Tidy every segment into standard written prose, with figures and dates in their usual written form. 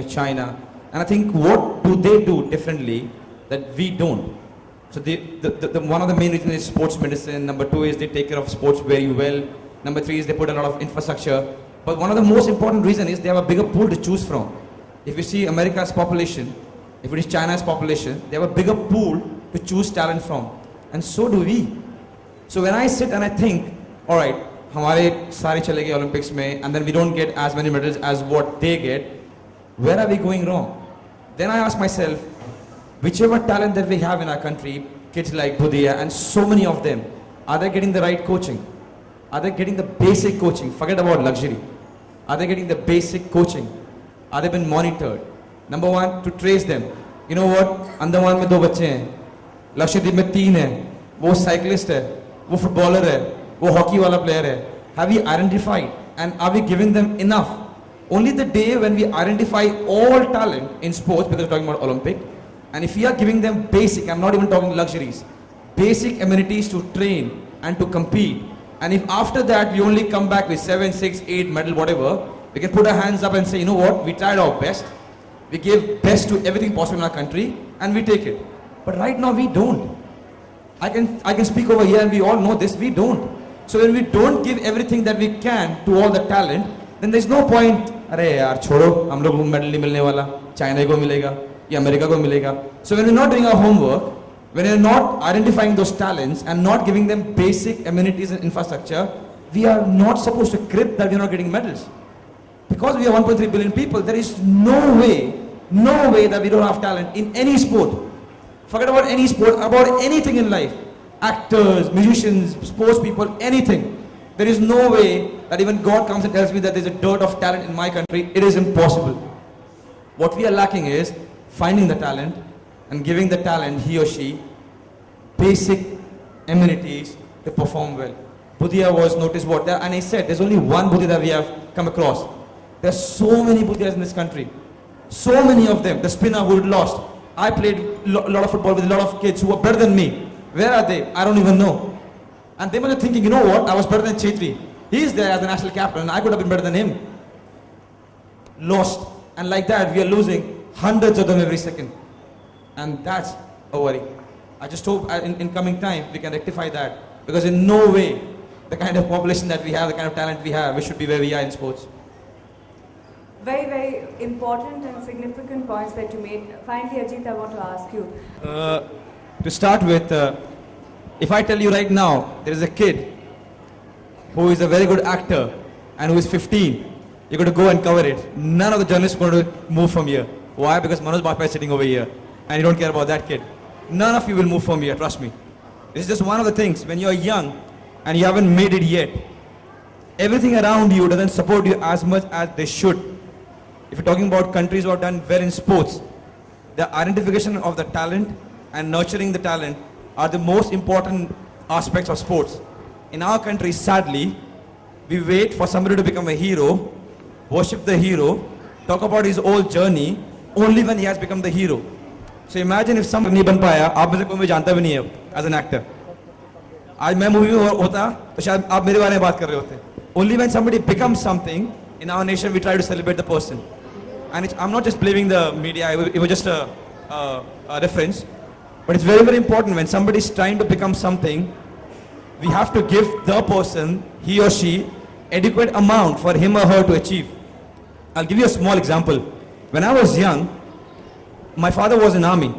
China. And I think what do they do differently that we don't? So one of the main reasons is sports medicine. Number two is they take care of sports very well. Number three is they put a lot of infrastructure. But one of the most important reasons is they have a bigger pool to choose from. If you see America's population, if it is China's population, they have a bigger pool to choose talent from. And so do we. So when I sit and I think, alright, हमारे सारे चले गए Olympics में, and then we don't get as many medals as what they get, where are we going wrong? Then I ask myself, whichever talent that we have in our country, kids like Budhia and so many of them, are they getting the right coaching? Are they getting the basic coaching? Forget about luxury. Are they getting the basic coaching? Are they being monitored? Number one, to trace them. You know what? Andaman में 2 बच्चे हैं, लक्षद्वीप में 3 हैं, वो cyclist है, वो footballer है, वो hockey वाला player है. Have we identified and are we giving them enough? Only the day when we identify all talent in sports, because we're talking about Olympic, and if we are giving them basic, I'm not even talking luxuries, basic amenities to train and to compete, and if after that we only come back with 7, 6, 8 medal, whatever, we can put our hands up and say, you know what, we tried our best, we gave best to everything possible in our country, and we take it. But right now we don't. I can speak over here and we all know this, we don't. So when we don't give everything that we can to all the talent, then there's no point, अरे यार छोड़ो, हम लोग medal नहीं मिलने वाला, China को मिलेगा, या America को मिलेगा. So when we're not doing our homework, when we're not identifying those talents and not giving them basic amenities and infrastructure, we are not supposed to crib that we're not getting medals. Because we are 1.3 billion people, there is no way that we don't have talent in any sport. Forget about any sport, about anything in life. Actors, musicians, sports people, anything. There is no way that even God comes and tells me that there's a dearth of talent in my country. It is impossible. What we are lacking is finding the talent and giving the talent, he or she, basic amenities to perform well. Budhia was noticed what there, and I said there's only one Budhia that we have come across. There are so many Budhias in this country. So many of them. The spinner who lost. I played a lot of football with a lot of kids who were better than me. Where are they? I don't even know. And they were thinking, you know what? I was better than Chhetri. He is there as the national captain and I could have been better than him. Lost. And like that, we are losing hundreds of them every second. And that's a worry. I just hope in coming time, we can rectify that. Because in no way, the kind of population that we have, the kind of talent we have, we should be where we are in sports. Very, very important and significant points that you made. Finally, Ajit, I want to ask you. To start with, if I tell you right now, there is a kid who is a very good actor and who is 15, you're going to go and cover it. None of the journalists are going to move from here. Why? Because Manoj Bajpayee is sitting over here and you don't care about that kid. None of you will move from here, trust me. This is just one of the things. When you're young and you haven't made it yet, everything around you doesn't support you as much as they should. If you're talking about countries who have done well in sports, the identification of the talent and nurturing the talent are the most important aspects of sports. In our country, sadly, we wait for somebody to become a hero, worship the hero, talk about his whole journey, only when he has become the hero. So imagine if somebody नहीं बन पाया, आप में से कोई मुझे जानता भी नहीं है as an actor. आज मैं movie में होता, तो शायद आप मेरे बारे में बात कर रहे होते. Only when somebody becomes something, in our nation we try to celebrate the person. And I'm not just blaming the media, it was just a reference. But it's very, very important when somebody is trying to become something, we have to give the person, he or she, adequate amount for him or her to achieve. I'll give you a small example. When I was young, my father was in army.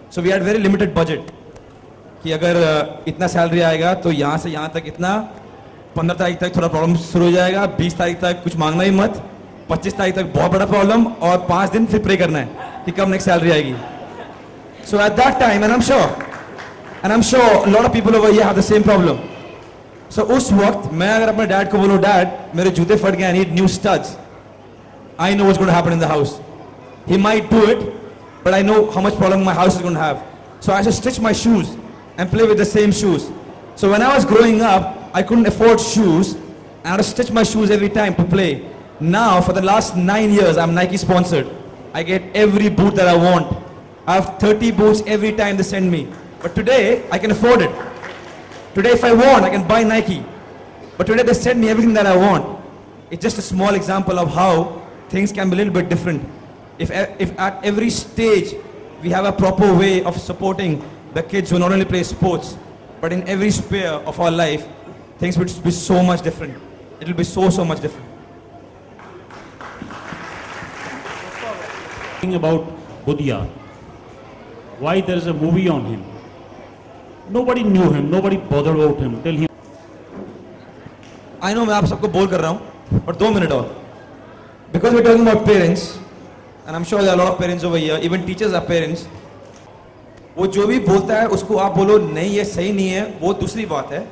So we had very limited budget. कि अगर इतना salary आएगा तो यहाँ से यहाँ तक इतना 15 तारीख तक थोड़ा प्रॉब्लम शुरू हो जाएगा 20 तारीख तक कुछ मांगना ही मत 25 तारीख तक बहुत बड़ा प्रॉब्लम और 5 दिन फिर प्रे करना है कि कब नेक्स्ट सैलरी आएगी. So at that time, and I'm sure a lot of people over here have the same problem. So उस वक्त मैं अगर अपने डैड को बोलूँ डैड मेरे जूते फट गए I need new studs, I know what's going to happen in the house. He might do it, but I know how much problem my house is going to have. So I have to stitch my shoes and play with the same shoes. So when I was growing up, I couldn't afford shoes and I had to stitch my shoes every time to play. Now for the last 9 years, I'm Nike sponsored. I get every boot that I want. I have 30 boots every time they send me. But today, I can afford it. Today if I want, I can buy Nike. But today they send me everything that I want. It's just a small example of how things can be a little bit different. if at every stage we have a proper way of supporting the kids who not only play sports, but in every sphere of our life, things would be so much different. It will be so much different. Thing about Budhia, why there is a movie on him. Nobody knew him, nobody bothered about him till he. I know मैं आप सबको बोल कर रहा हूँ, but 2 minutes और. Because we're talking about parents, and I'm sure there are a lot of parents over here, even teachers are parents. वो जो भी बोलता है उसको आप बोलो नहीं ये सही नहीं है, वो दूसरी बात है.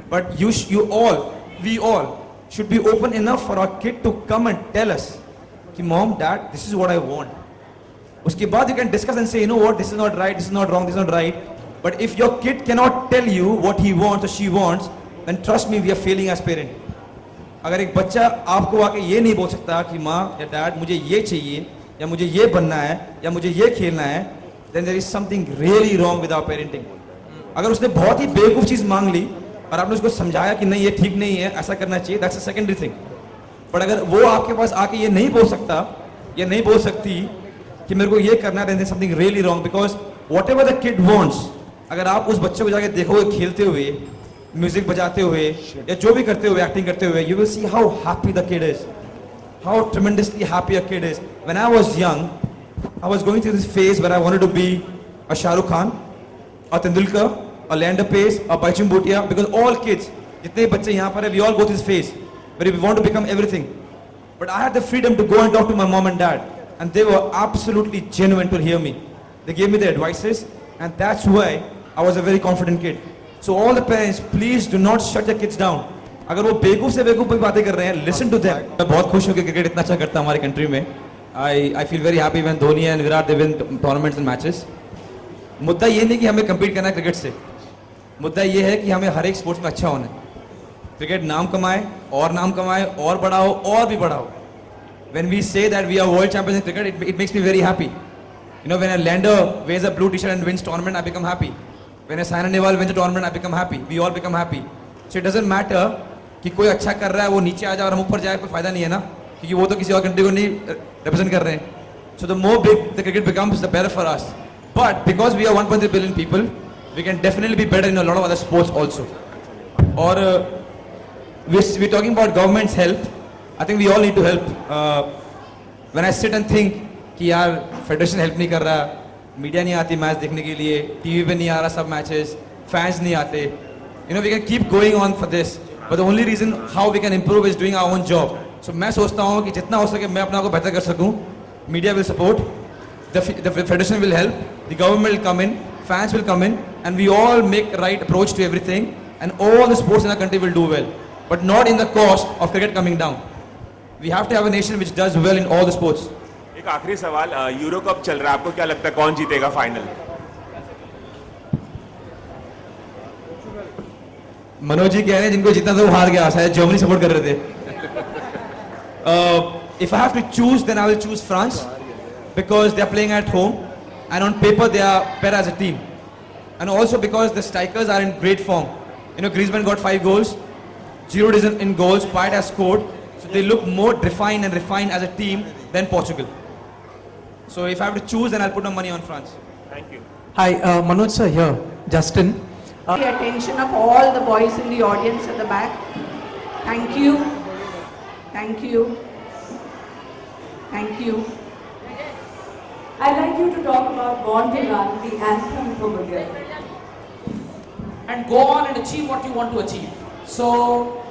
But we all should be open enough for our kid to come and tell us कि mom, dad, this is what I want. उसके बाद you can discuss and say, you know what, this is not right, this is not wrong, this is not right. But if your kid cannot tell you what he wants or she wants, then trust me, we are failing as parent. अगर एक बच्चा आपको आके ये नहीं बोल सकता कि माँ या डैड मुझे ये चाहिए या मुझे ये बनना है या मुझे ये खेलना है, then there is something really wrong with our parenting. अगर उसने बहुत ही बेवकूफ चीज मांग ली और आपने उसको समझाया कि नहीं ये ठीक नहीं है, ऐसा करना चाहिए, that's a secondary thing. But अगर वो आपके पास आके ये नहीं बोल सकता या नहीं बोल सकती कि मेरे को ये करना है, then there is something really wrong, because whatever the kid wants, अगर आप उस बच्चे को जाके देखोगे खेलते हुए, म्यूजिक बजाते हुए या जो भी करते हुए, एक्टिंग करते हुए, you will see how happy the kid is, how tremendously happy a kid is. When I was young, I was going through this phase where I wanted to be a Shah Rukh Khan, a Tendulkar, a Leander Pace, a Baichung Bhutia, because all kids, जितने बच्चे यहाँ पर हैं, we all go through this phase where we want to become everything. But I had the freedom to go and talk to my mom and dad, and they were absolutely genuine to hear me. They gave me their advices, and that's why I was a very confident kid. So all the parents, please do not shut your kids down. अगर वो बेवकूफ से बेवकूफ बातें कर रहे हैं, listen to them. मैं बहुत खुश हूँ कि क्रिकेट इतना अच्छा करता है हमारी कंट्री में. I feel very happy when Dhoni and Virat they win tournaments and matches. मुद्दा ये नहीं कि हमें compete करना है क्रिकेट से. मुद्दा ये है कि हमें हर एक स्पोर्ट्स में अच्छा होना है. क्रिकेट नाम कमाए और बढ़ाओ और भी बढ़ाओ. When we say that we are world champions in cricket, it makes me very happy. You know, when a lander wears a blue t-shirt and wins tournament, I become happy. When a Saina Nehwal wins a tournament, I become happy. We all become happy. So it doesn't matter कि कोई अच्छा कर रहा है वो नीचे आ जाए और हम ऊपर जाए, कोई फायदा नहीं है ना, क्योंकि वो तो किसी और कंट्री को नहीं represent कर रहे हैं. So the more big the cricket becomes, the better for us. But because we are 1.3 billion people, we can definitely be better in a lot of other sports also. Or we're talking about government's help. I think we all need to help. When I sit and think कि यार federation help नहीं कर रहा, media नहीं आती match देखने के लिए, टीवी पे नहीं आ रहा सब मैचेस, फैंस नहीं आते, you know, we can keep going on for this, but the only reason how we can improve is doing our own job. So मैं सोचता हूँ कि जितना हो सके मैं अपना को बेहतर कर सकूँ. Media will support, the federation will help, the government will come in, fans will come in, and we all make right approach to everything, and all the sports in our country will do well, but not in the cost of cricket coming down. We have to have a nation which does well in all the sports. एक आखिरी सवाल, euro cup चल रहा है, आपको क्या लगता है कौन जीतेगा फाइनल? मनोज जी कह रहे हैं जिनको जीतना था वो हार गया, शायद जर्मनी सपोर्ट कर रहे थे. If I have to choose, then I will choose France, because they are playing at home, and on paper they are better as a team, and also because the strikers are in great form. You know, Griezmann got 5 goals, Giroud is in goals, Payet has scored, so they look more refined as a team than Portugal. So if I have to choose, then I'll put my money on France. Thank you. Hi, Manoj sir here, Justin. The attention of all the boys in the audience at the back. Thank you. Thank you. Thank you. I'd like you to talk about Born to Run, the anthem for Budhia. And go on and achieve what you want to achieve. So